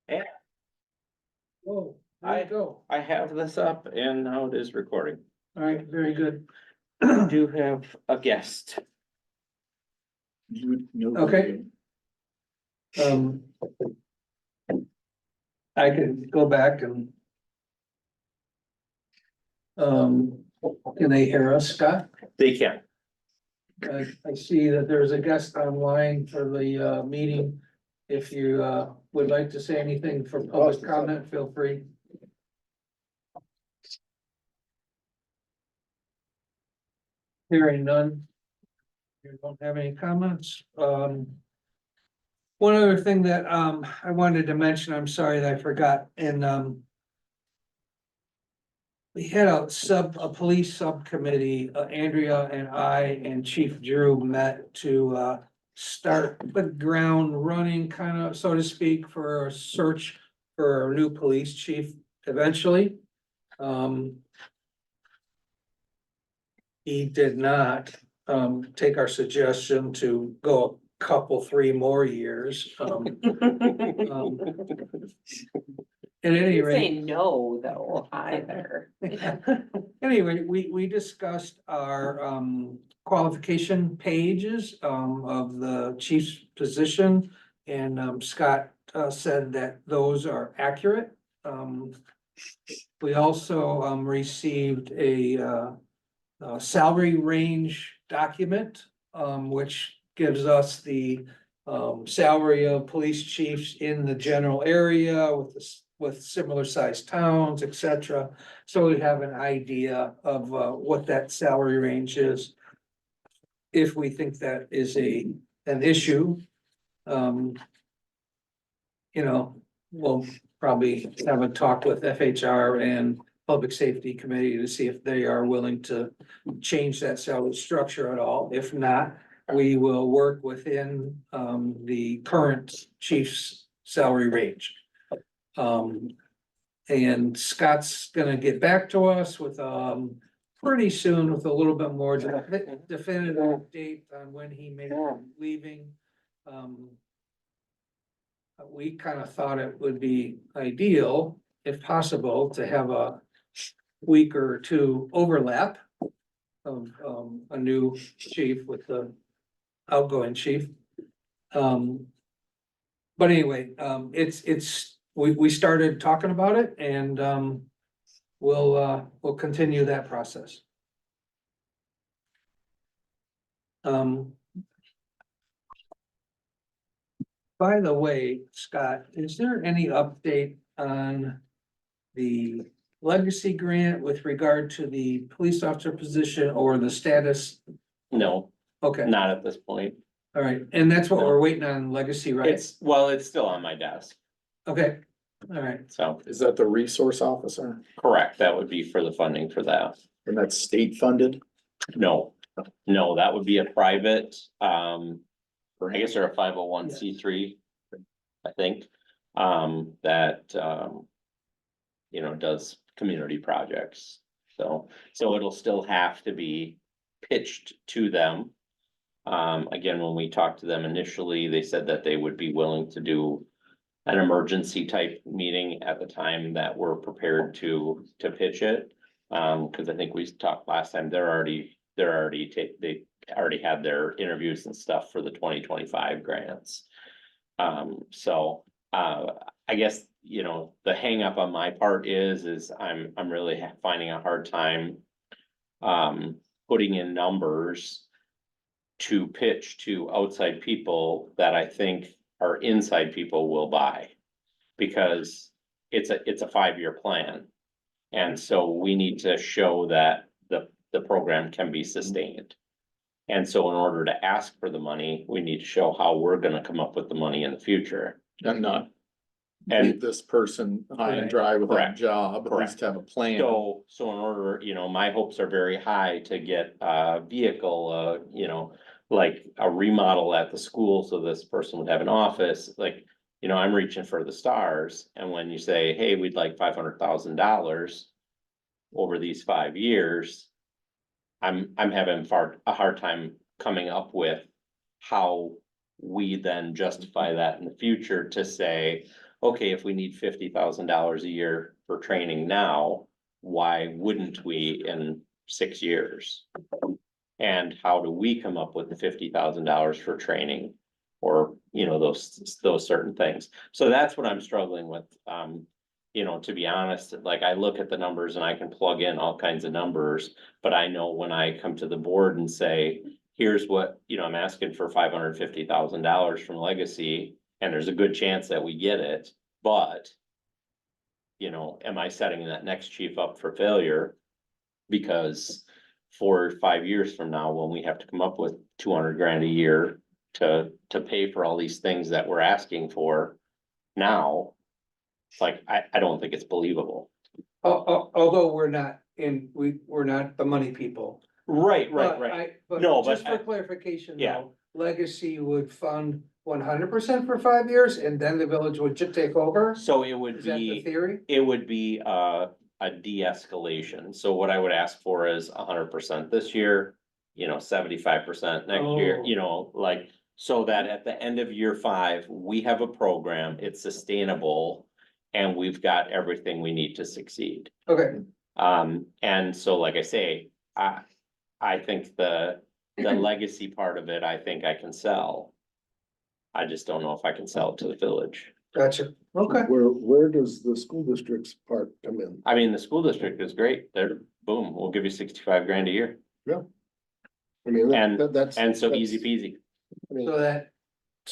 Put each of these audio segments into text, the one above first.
And Oh, there you go. I have this up and now it is recording. All right, very good. I do have a guest. Okay. I can go back and. Can they hear us, Scott? They can. I see that there's a guest online for the meeting. If you would like to say anything for public comment, feel free. Hearing none. You don't have any comments. One other thing that I wanted to mention, I'm sorry that I forgot, and we had a police subcommittee, Andrea and I and Chief Drew met to start the ground running, kind of, so to speak, for a search for a new police chief eventually. He did not take our suggestion to go a couple, 3 more years. At any Say rate, no, though, either. anyway, we discussed our qualification pages of the chief's position. And Scott said that those are accurate. We also received a salary range document, which gives us the salary of police chiefs in the general area with similar sized towns, etc. So we have an idea of what that salary range is. If we think that is an issue, we'll probably have a talk with FHR and Public Safety Committee to see if they are willing to change that salary structure at all. If not, we will work within the current chief's salary range. And Scott's gonna get back to us with pretty soon with a little bit more definitive date on when he may be leaving. We kind of thought it would be ideal, if possible, to have a week or 2 overlap of a new chief with the outgoing chief. But anyway, we started talking about it, and we'll continue that process. By the way, Scott, is there any update on the legacy grant with regard to the police officer position or the status? No, Okay, not at this point. all right, and that's what we're waiting on, legacy, right? It's still on my desk. Okay, all right, So, Is that the resource officer? correct, that would be for the funding for that. And that's state funded? No, that would be a private, I guess they're a 501c3, I think, that, does community projects. So it'll still have to be pitched to them. Again, when we talked to them initially, they said that they would be willing to do an emergency type meeting at the time that we're prepared to pitch it. Cause I think we talked last time, they already had their interviews and stuff for the 2025 grants. I guess, the hang up on my part is I'm really finding a hard time putting in numbers to pitch to outside people that I think our inside people will buy. Because it's a 5-year plan. And so we need to show that the program can be sustained. And so in order to ask for the money, we need to show how we're gonna come up with the money in the future. And not And leave this person high and dry with a Correct. job, at least have a plan. so in order, my hopes are very high to get a vehicle, like a remodel at the school, so this person would have an office, like, I'm reaching for the stars. And when you say, hey, we'd like $500,000 over these 5 years, I'm having a hard time coming up with how we then justify that in the future to say, okay, if we need $50,000 a year for training now, why wouldn't we in 6 years? And how do we come up with the $50,000 for training? Or, you know, those certain things. So that's what I'm struggling with. You know, to be honest, like I look at the numbers and I can plug in all kinds of numbers, but I know when I come to the board and say, here's what, you know, I'm asking for $550,000 from Legacy, and there's a good chance that we get it, but you know, am I setting that next chief up for failure? Because 4 or 5 years from now, when we have to come up with 200 grand a year to pay for all these things that we're asking for now, it's like, I don't think it's believable. Although we're not the money people. Right, But No, but just for clarification, yeah. though, Legacy would fund 100% for 5 years and then the village would just take over? So it would Is that the be, theory? it would be a de-escalation. So what I would ask for is 100% this year, you know, 75% next year, Oh. you know, like, so that at the end of year 5, we have a program, it's sustainable, and we've got everything we need to succeed. Okay, And so like I say, I think the legacy part of it, I think I can sell. I just don't know if I can sell it to the village. gotcha. Okay. Where does the school district's part come in? I mean, the school district is great. They're, boom, we'll give you 65 grand a year. I mean, And- that's. And so that's- easy peasy. I mean, So that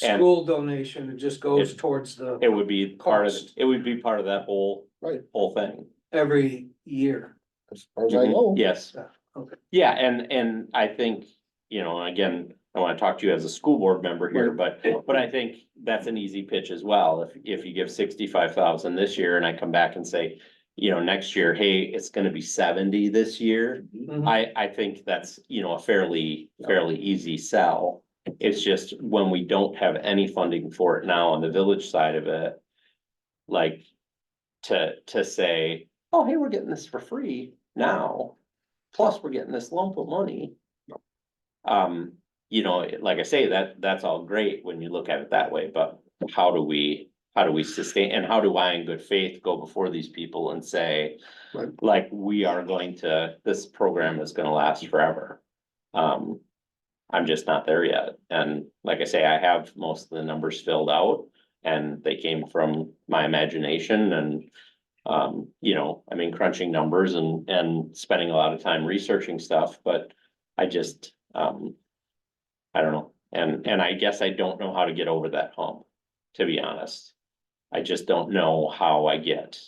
And- school donation just goes It- towards the It would be part of, Cost. it would be part of that whole Right, thing. every year. as far as I Mhm. know. Yes. Yeah, okay. Yeah, and I think, you know, again, I wanna talk to you as a school board member here, but I think that's an easy pitch as well. If you give 65,000 this year and I come back and say, you know, next year, hey, it's gonna be 70 this year. Mhm. I think that's, you know, a fairly easy sell. It's just when we don't have any funding for it now on the village side of it. Like, to say, oh, hey, we're getting this for free now, plus we're getting this lump of money. You know, like I say, that's all great when you look at it that way, but how do we sustain, and how do I in good faith go before these people and say, Right. like, we are going to, this program is gonna last forever? I'm just not there yet, and like I say, I have most of the numbers filled out, and they came from my imagination and. You know, I mean, crunching numbers and spending a lot of time researching stuff, but I just, I don't know, and I guess I don't know how to get over that hump, to be honest. I just don't know how I get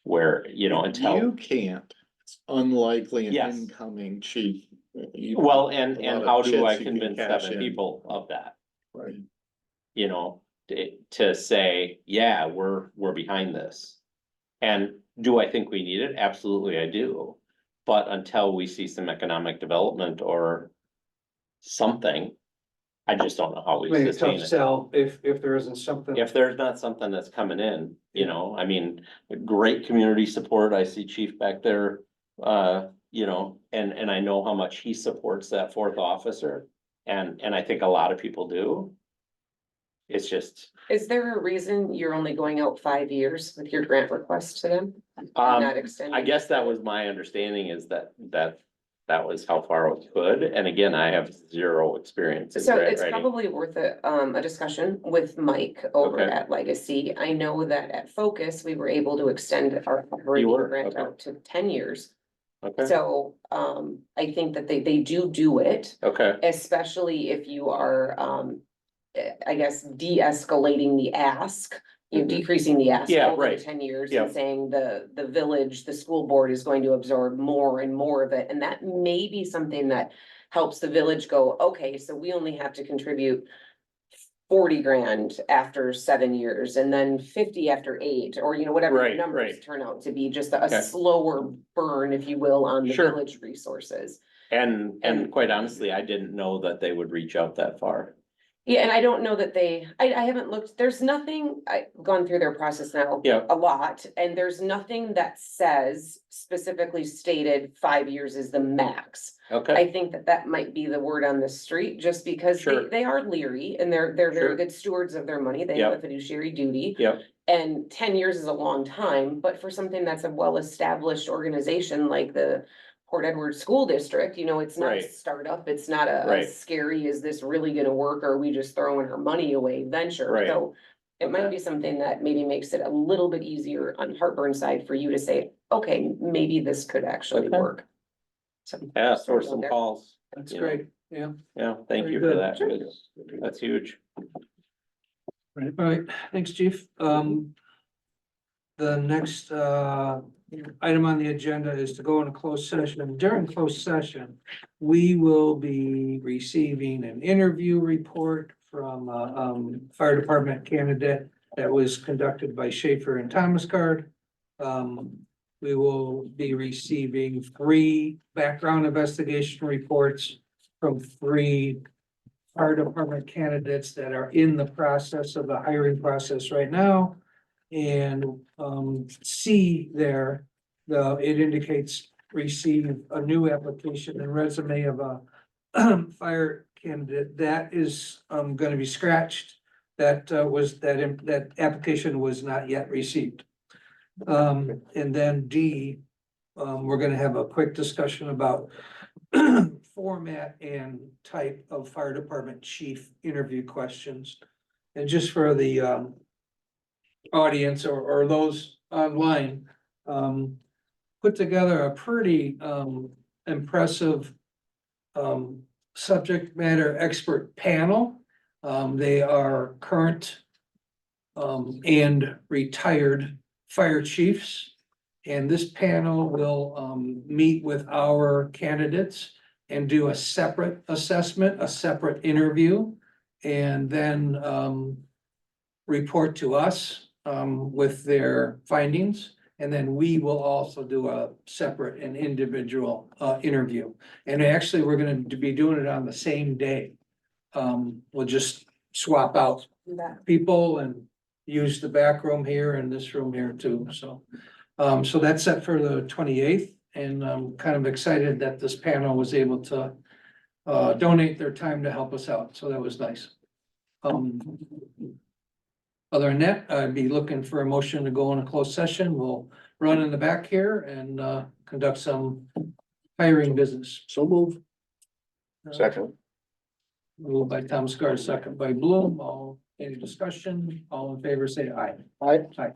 where, you know, You until, can't, it's unlikely an Yes. incoming chief. You- well, a and lot of how do I chips you can convince cash 7 in. people of that? Right. You know, to say, yeah, we're behind this. And do I think we need it? Absolutely, I do. But until we see some economic development or something, I just don't know how we Maybe sustain tough it. sell if there isn't something. If there's not something that's coming in, you know, I mean, great community support. I see Chief back there. You know, and I know how much he supports that 4th officer. And I think a lot of people do. It's just, Is there a reason you're only going out 5 years with your grant request to them? um, Not extending? I guess that was my understanding, is that was how far we could, and again, I have 0 experience in So grant it's writing. probably worth a discussion with Mike over Okay. at Legacy. I know that at Focus, we were able to extend our operating were, grant okay. out to 10 years. Okay, So, I think that they do it, okay, especially if you are, I guess, de-escalating the ask. You know, Mhm. decreasing the ask Yeah, over right. the 10 years Yeah. and saying the village, the school board is going to absorb more and more of it. And that may be something that helps the village go, okay, so we only have to contribute 40 grand after 7 years and then 50 after 8, or, you know, whatever the Right, numbers right. turn out to be, just a Okay. slower burn, if you will, on the Sure. village resources. and And- quite honestly, I didn't know that they would reach out that far. Yeah, and I don't know that I haven't looked, there's nothing, I've gone through their process now. Yeah. A lot, and there's nothing that says specifically stated 5 years is the max. Okay, I think that might be the word on the street, just because Sure. they are leery and they're very Sure. good stewards of their money. They have a Yep. fiduciary duty. yep, And 10 years is a long time, but for something that's a well-established organization like the Port Edward School District, you know, it's not a Right. startup, it's not a Right. scary, is this really gonna work, or are we just throwing our money away venture? Right. So it might Okay. be something that maybe makes it a little bit easier on Heartburn side for you to say, okay, maybe this could actually Okay. work. So, Yeah, for Sorry about some that. calls. That's you know. great, yeah. Yeah, thank Very you for good. that. Sure. That's huge. All right, thanks, chief. The next, item on the agenda is to go into closed session. During closed session, we will be receiving an interview report from, fire department candidate that was conducted by Schaefer and Thomas Card. We will be receiving 3 background investigation reports from 3 fire department candidates that are in the process of the hiring process right now. And C there, it indicates receive a new application and resume of a fire candidate. That is gonna be scratched. That that application was not yet received. And then D, we're gonna have a quick discussion about format and type of fire department chief interview questions. And just for the audience or those online, put together a pretty impressive subject matter expert panel. They are current and retired fire chiefs. And this panel will meet with our candidates and do a separate assessment, a separate interview, and then report to us with their findings. And then we will also do a separate and individual interview. And actually, we're gonna be doing it on the same day. We'll just swap out people and use the back room here and this room here too, so. So that's set for the 28th, and I'm kind of excited that this panel was able to donate their time to help us out, so that was nice. Other than that, I'd be looking for a motion to go in a closed session. We'll run in the back here and conduct some hiring business. So move. Second. Moved by Tom Scar, second by Bloom. Any discussion? All in favor, say aye. Aye. Aye.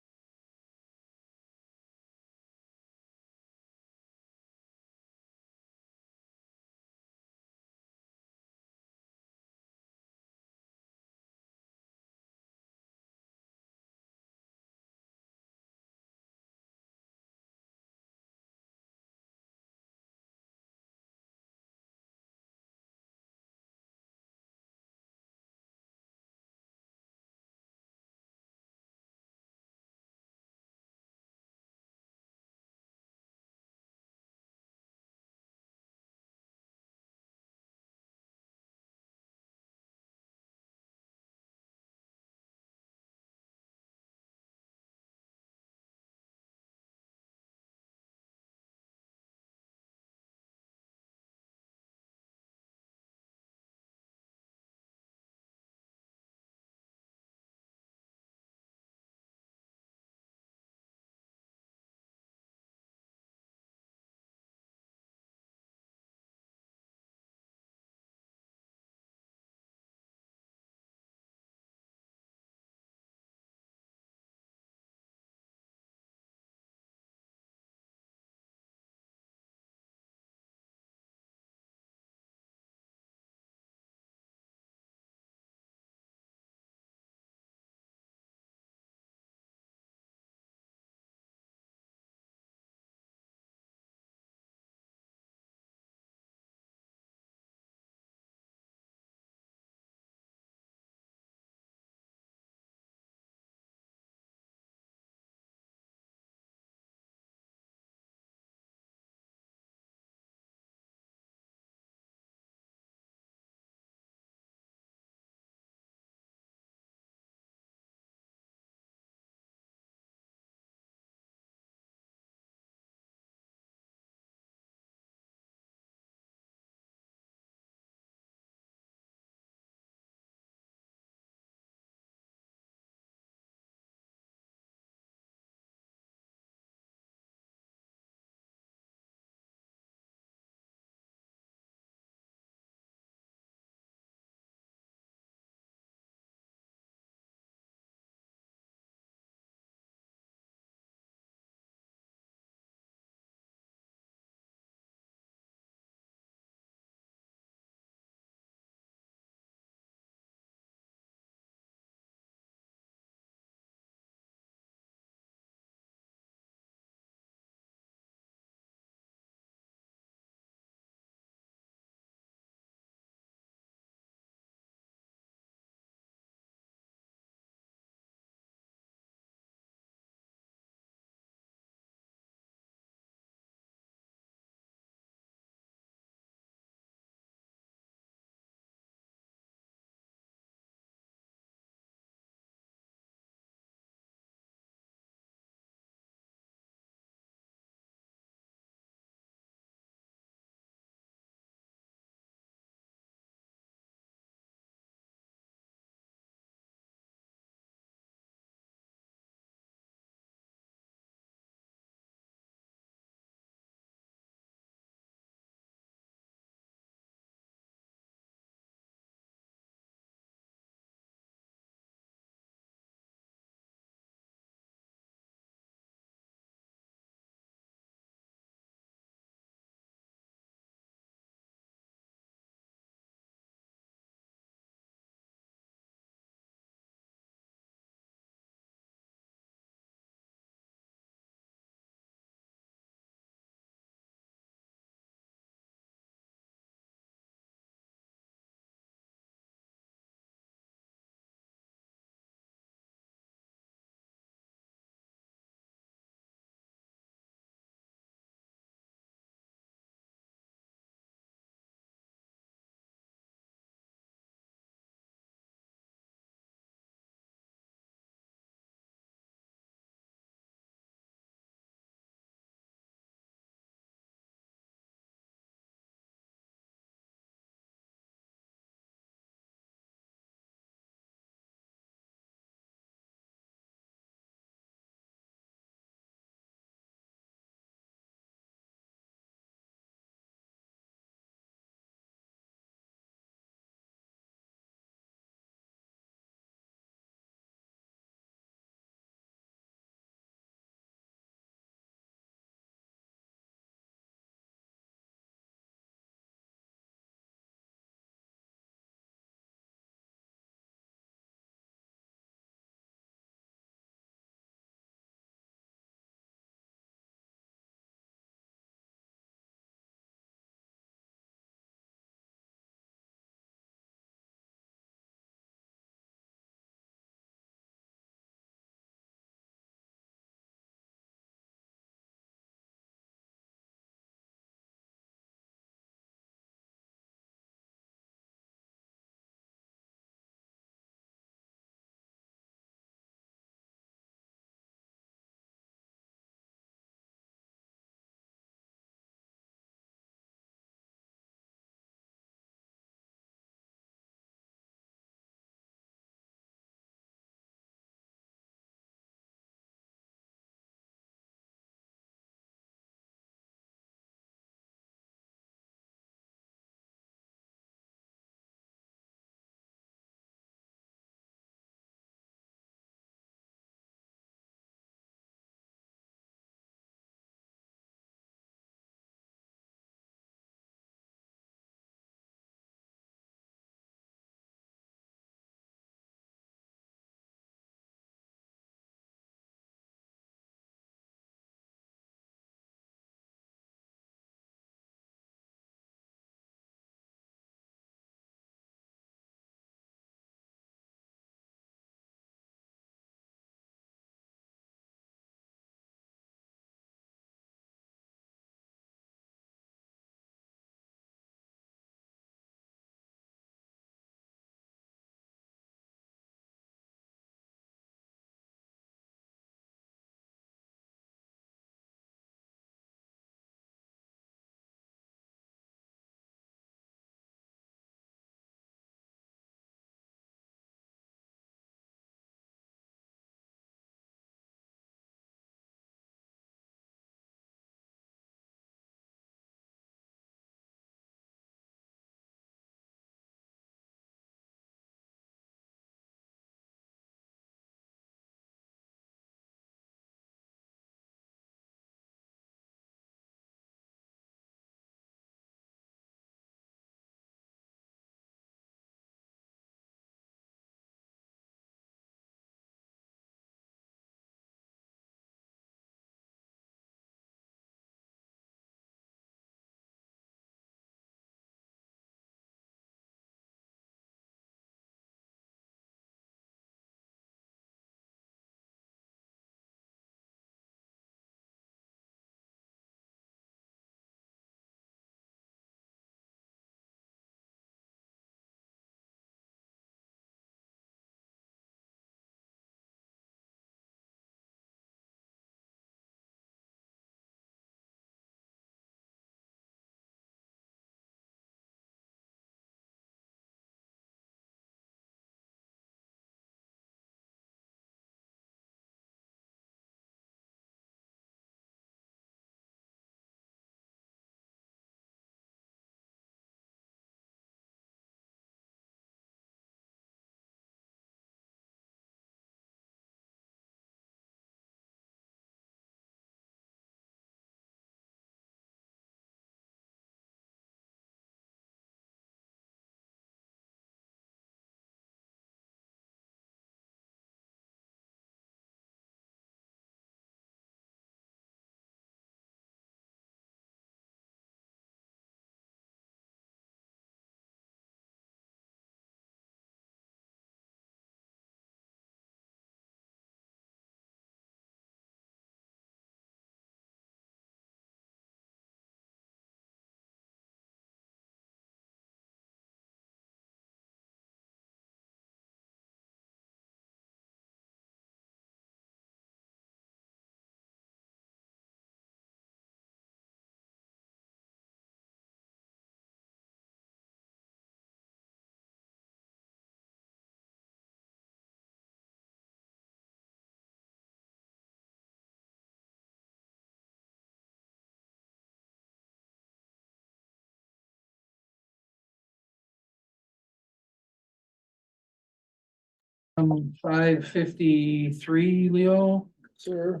5:53, Leo. Sir.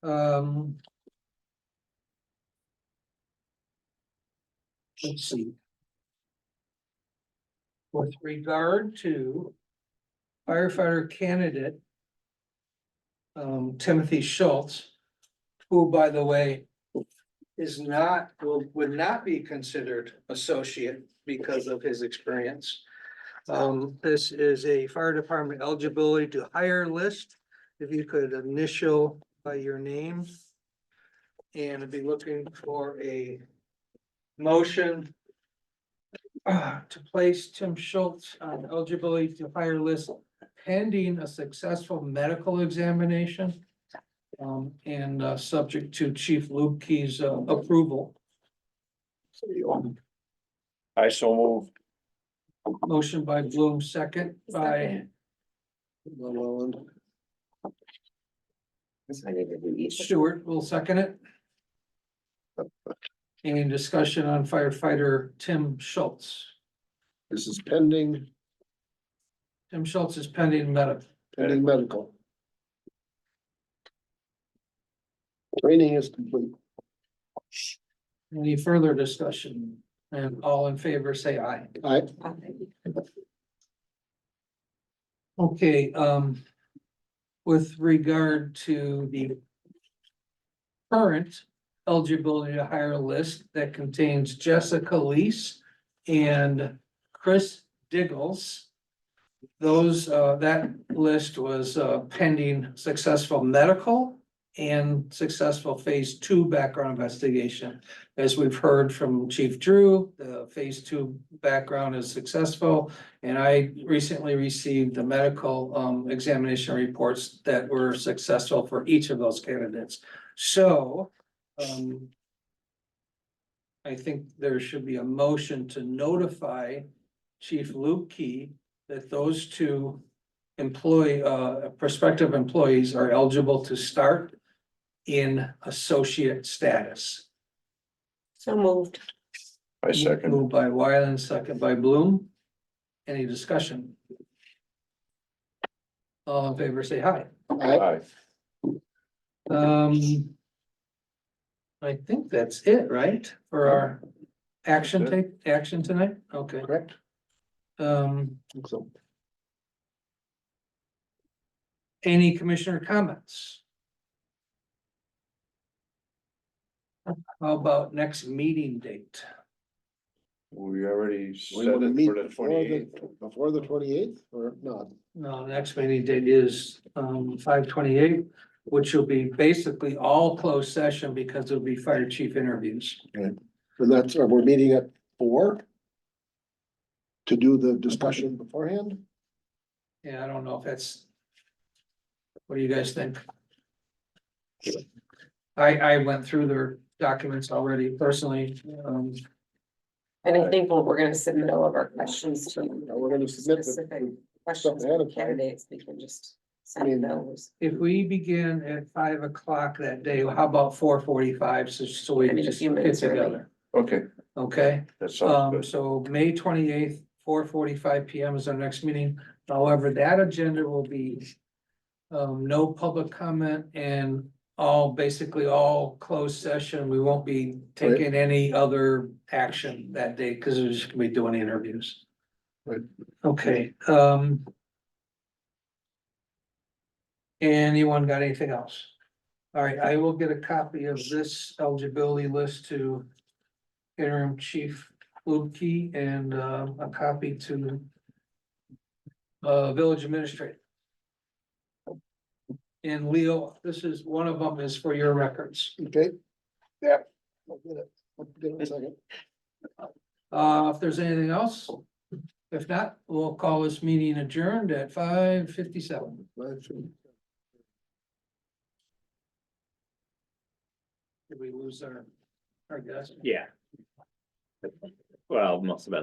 Um. Let's see. With regard to firefighter candidate. Timothy Schultz, who, by the way, is not, would not be considered associate because of his experience. This is a fire department eligibility to hire list. If you could initial by your name. And I'd be looking for a motion to place Tim Schultz on eligibility to hire list pending a successful medical examination. And subject to Chief Lubke's approval. I so move. Motion by Bloom, second by So I need to do each. Stewart, will second it. Any discussion on firefighter Tim Schultz? This is pending Tim Schultz is pending medical. medical. Training is complete. Any further discussion? And all in favor, say aye. I, Okay, with regard to the current eligibility to hire list that contains Jessica Lease and Chris Diggles. Those, that list was pending successful medical and successful phase 2 background investigation. As we've heard from Chief Drew, the phase 2 background is successful. And I recently received the medical examination reports that were successful for each of those candidates. So I think there should be a motion to notify Chief Lubke that those two prospective employees are eligible to start in associate status. So moved. I second. Moved by Wyland, second by Bloom. Any discussion? All in favor, say hi. Aye. I think that's it, right? For our action tonight? Okay. Correct. So. Any commissioner comments? How about next meeting date? We already We set wanna it meet for the 28th. before the 28th or not? No, next meeting date is 5/28, which will be basically all closed session because it'll be fire chief interviews. And that's, we're meeting at 4 to do the discussion beforehand? Yeah, I don't know if that's. What do you guys think? I went through their documents already personally. And I think we're gonna submit all of our questions to We're gonna submit the, specific questions ahead for of time. candidates. We can just send those. If we begin at 5 o'clock that day, how about 4:45, so we I can mean, a just few get minutes early. together, Okay, okay? that sounds good. So May 28th, 4:45 PM is our next meeting. However, that agenda will be no public comment and basically all closed session. We won't be taking any other action that day because we're just gonna be doing interviews. Right. Okay, anyone got anything else? All right, I will get a copy of this eligibility list to interim chief Lubke and a copy to village administrator. And Leo, this is, one of them is for your records. okay? Yeah. I'll get it. I'll get it in a second. If there's anything else, if not, we'll call this meeting adjourned at 5:57. Did we lose our guest? Yeah. Well, must have been